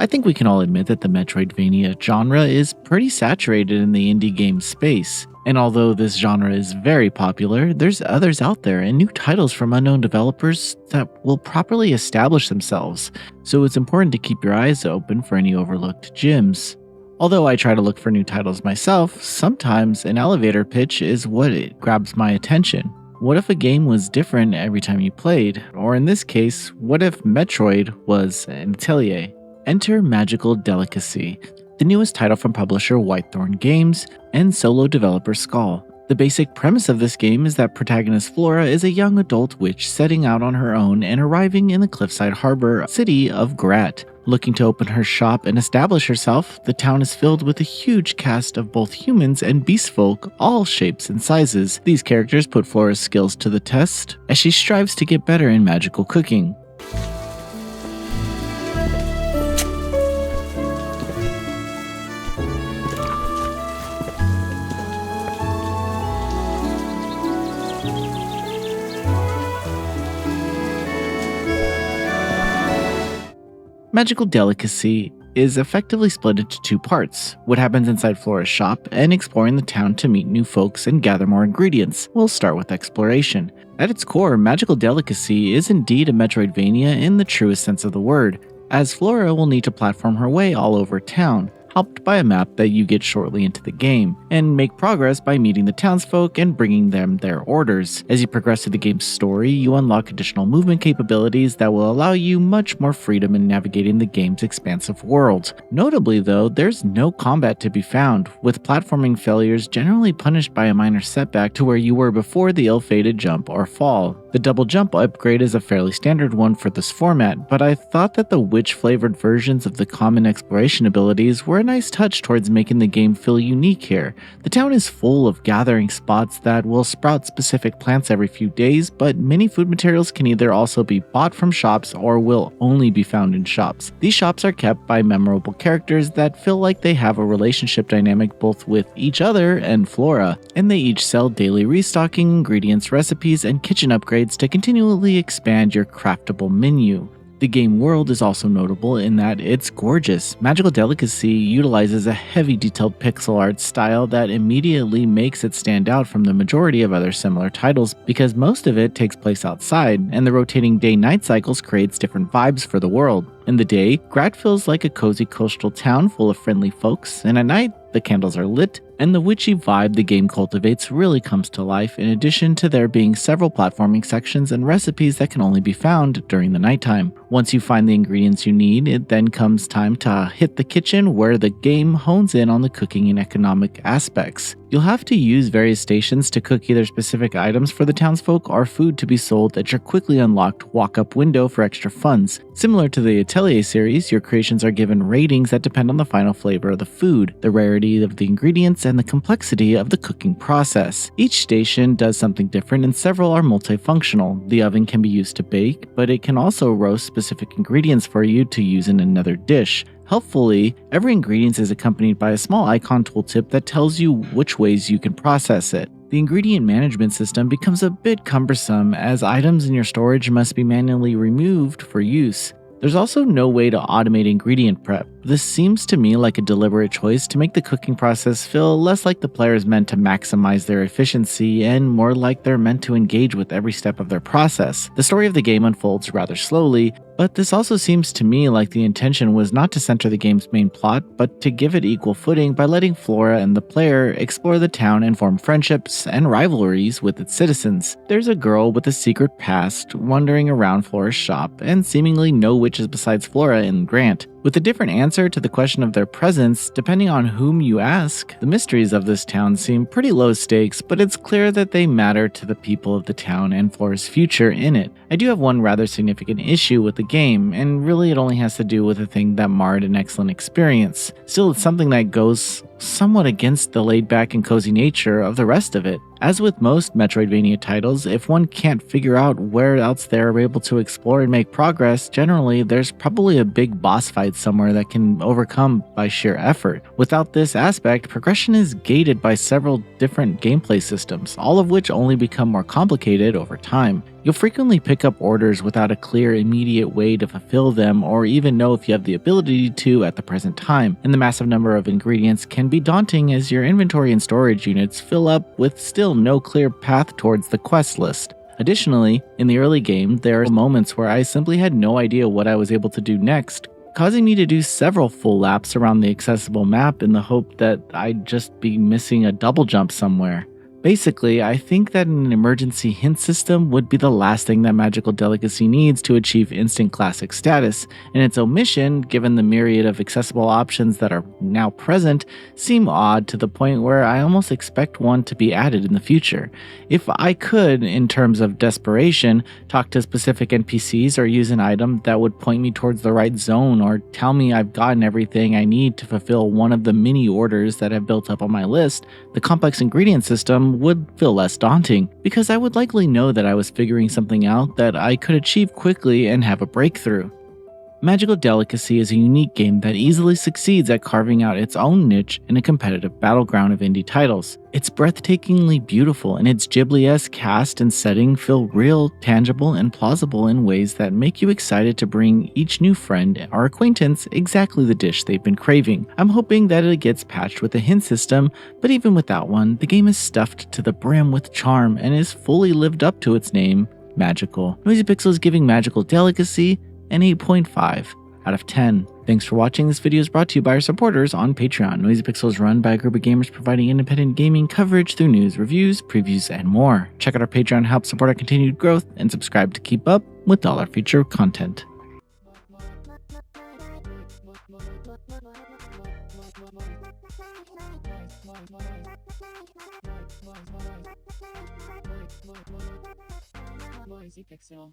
I think we can all admit that the Metroidvania genre is pretty saturated in the indie game space. And although this genre is very popular, there's others out there and new titles from unknown developers that will properly establish themselves, so it's important to keep your eyes open for any overlooked gems. Although I try to look for new titles myself, sometimes an elevator pitch is what it grabs my attention. What if a game was different every time you played? Or in this case, what if Metroid was an atelier? Enter Magical Delicacy, the newest title from publisher Whitethorn Games and solo developer Skull. The basic premise of this game is that protagonist Flora is a young adult witch setting out on her own and arriving in the cliffside harbor city of Grat. Looking to open her shop and establish herself, the town is filled with a huge cast of both humans and beast folk, all shapes and sizes. These characters put Flora's skills to the test as she strives to get better in magical cooking. Magical Delicacy is effectively split into two parts: what happens inside Flora's shop and exploring the town to meet new folks and gather more ingredients. We'll start with exploration. At its core, Magical Delicacy is indeed a Metroidvania in the truest sense of the word, as Flora will need to platform her way all over town, helped by a map that you get shortly into the game, and make progress by meeting the townsfolk and bringing them their orders. As you progress through the game's story, you unlock additional movement capabilities that will allow you much more freedom in navigating the game's expansive world. Notably though, there's no combat to be found, with platforming failures generally punished by a minor setback to where you were before the ill-fated jump or fall. The double jump upgrade is a fairly standard one for this format, but I thought that the witch-flavored versions of the common exploration abilities were a nice touch towards making the game feel unique here. The town is full of gathering spots that will sprout specific plants every few days, but many food materials can either also be bought from shops or will only be found in shops. These shops are kept by memorable characters that feel like they have a relationship dynamic both with each other and Flora, and they each sell daily restocking ingredients, recipes, and kitchen upgrades to continually expand your craftable menu. The game world is also notable in that it's gorgeous. Magical Delicacy utilizes a heavy detailed pixel art style that immediately makes it stand out from the majority of other similar titles because most of it takes place outside, and the rotating day-night cycles creates different vibes for the world. In the day, Grat feels like a cozy coastal town full of friendly folks, and at night, the candles are lit, and the witchy vibe the game cultivates really comes to life, in addition to there being several platforming sections and recipes that can only be found during the nighttime. Once you find the ingredients you need, it then comes time to hit the kitchen, where the game hones in on the cooking and economic aspects. You'll have to use various stations to cook either specific items for the townsfolk or food to be sold at your quickly unlocked walk-up window for extra funds. Similar to the Atelier series, your creations are given ratings that depend on the final flavor of the food, the rarity of the ingredients, and the complexity of the cooking process. Each station does something different and several are multifunctional. The oven can be used to bake, but it can also roast specific ingredients for you to use in another dish. Helpfully, every ingredient is accompanied by a small icon tooltip that tells you which ways you can process it. The ingredient management system becomes a bit cumbersome as items in your storage must be manually removed for use. There's also no way to automate ingredient prep. This seems to me like a deliberate choice to make the cooking process feel less like the player is meant to maximize their efficiency and more like they're meant to engage with every step of their process. The story of the game unfolds rather slowly, but this also seems to me like the intention was not to center the game's main plot, but to give it equal footing by letting Flora and the player explore the town and form friendships and rivalries with its citizens. There's a girl with a secret past wandering around Flora's shop, and seemingly no witches besides Flora in Grant. With a different answer to the question of their presence, depending on whom you ask, the mysteries of this town seem pretty low stakes, but it's clear that they matter to the people of the town and Flora's future in it. I do have one rather significant issue with the game, and really it only has to do with a thing that marred an excellent experience. Still, it's something that goes somewhat against the laid-back and cozy nature of the rest of it. As with most Metroidvania titles, if one can't figure out where else they're able to explore and make progress, generally there's probably a big boss fight somewhere that can overcome by sheer effort. Without this aspect, progression is gated by several different gameplay systems, all of which only become more complicated over time. You'll frequently pick up orders without a clear, immediate way to fulfill them or even know if you have the ability to at the present time, and the massive number of ingredients can be daunting as your inventory and storage units fill up with still no clear path towards the quest list. Additionally, in the early game, there are moments where I simply had no idea what I was able to do next, causing me to do several full laps around the accessible map in the hope that I'd just be missing a double jump somewhere. Basically, I think that an emergency hint system would be the last thing that Magical Delicacy needs to achieve instant classic status, and its omission, given the myriad of accessible options that are now present, seem odd to the point where I almost expect one to be added in the future. If I could, in terms of desperation, talk to specific NPCs or use an item that would point me towards the right zone or tell me I've gotten everything I need to fulfill one of the mini orders that have built up on my list, the complex ingredient system would feel less daunting, because I would likely know that I was figuring something out that I could achieve quickly and have a breakthrough. Magical Delicacy is a unique game that easily succeeds at carving out its own niche in a competitive battleground of indie titles. It's breathtakingly beautiful, and its Ghibli-esque cast and setting feel real, tangible, and plausible in ways that make you excited to bring each new friend or acquaintance exactly the dish they've been craving. I'm hoping that it gets patched with a hint system, but even without one, the game is stuffed to the brim with charm and is fully lived up to its name, magical. Noisy Pixel is giving Magical Delicacy an 8.5 out of 10. Thanks for watching. This video is brought to you by our supporters on Patreon. Noisy Pixel is run by a group of gamers providing independent gaming coverage through news, reviews, previews, and more. Check out our Patreon to help support our continued growth, and subscribe to keep up with all our future content. Noisy Pixel.